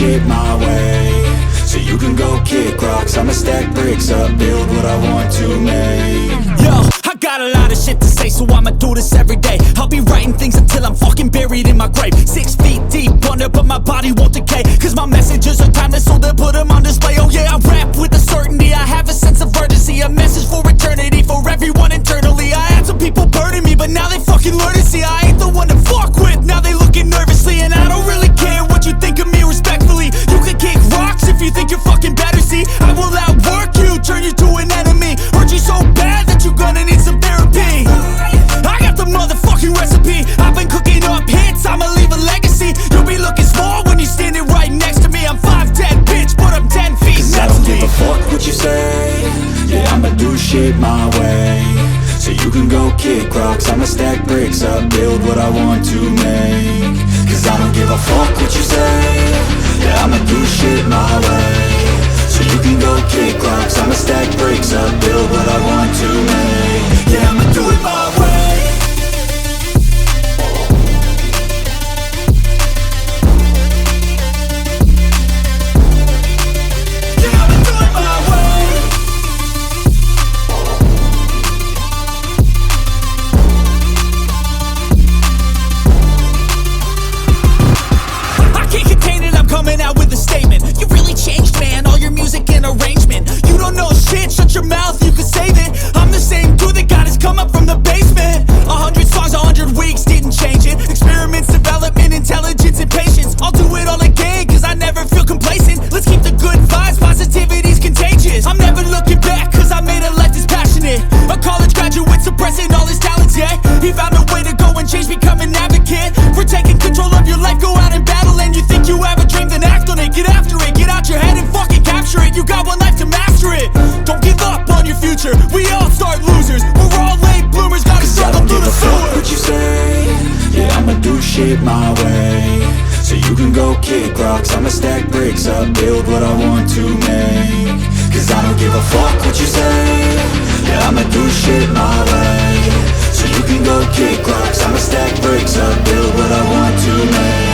shit my way, so you can go kick rocks. I'ma stack bricks up, build what I want to make. Yo, I got a lot of shit to say, so I'ma do this every day. I'll be writing things until I'm fucking buried in my grave. 6 feet deep under, but my body won't decay, cause my messages are timeless, so they'll put them on display. Oh yeah, I rap with a certainty, I have a sense of urgency, a message for eternity, for everyone internally. I had some people burning me, but now they fucking learn to see I ain't the one to fuck with. Now they looking nervously, and I don't really care what you think of me, respectfully. You can kick rocks if you think you're fucking better, see I will outwork you, turn you to an enemy, hurt you so bad that you're gonna need some therapy. I got the motherfucking recipe, I've been cooking up hits, I'ma leave a legacy. You'll be looking small when you're standing right next to me. I'm 5'10", bitch, but I'm 10 feet. Cause I don't give a fuck what you say, yeah, I'ma do shit my way, so you can go kick rocks. I'ma stack bricks up, build what I want to make. Cause I don't give a fuck what you say, yeah, I'ma do shit my way, so you can go kick rocks. I'ma stack bricks up, build what I want to make. Yeah, I'ma do it my way. Yeah, I'ma do it my way. I can't contain it, I'm coming out with a statement. You really changed, man, all your music and arrangement. You don't know shit, shut your mouth, you can save it. I'm the same dude that got his come up from the basement. 100 songs, 100 weeks, didn't change it. Experiments, development, intelligence, and patience. I'll do it all again, cause I never feel complacent. Let's keep the good vibes, positivity's contagious. I'm never looking back, cause I made a life that's passionate. A college graduate suppressing all his talents, yeah. He found a way to go and change, become an advocate for taking control of your life, go out and battle. And you think you have a dream, then act on it. Get after it, get out your head and fucking capture it. You got one life to master it. Don't give up on your future, we all start losers. We're all late bloomers, gotta struggle through the sewer. What you say, yeah, I'ma do shit my way, so you can go kick rocks. I'ma stack bricks up, build what I want to make. Cause I don't give a fuck what you say, yeah, I'ma do shit my way, so you can go kick rocks. I'ma stack bricks up, build what I want to make.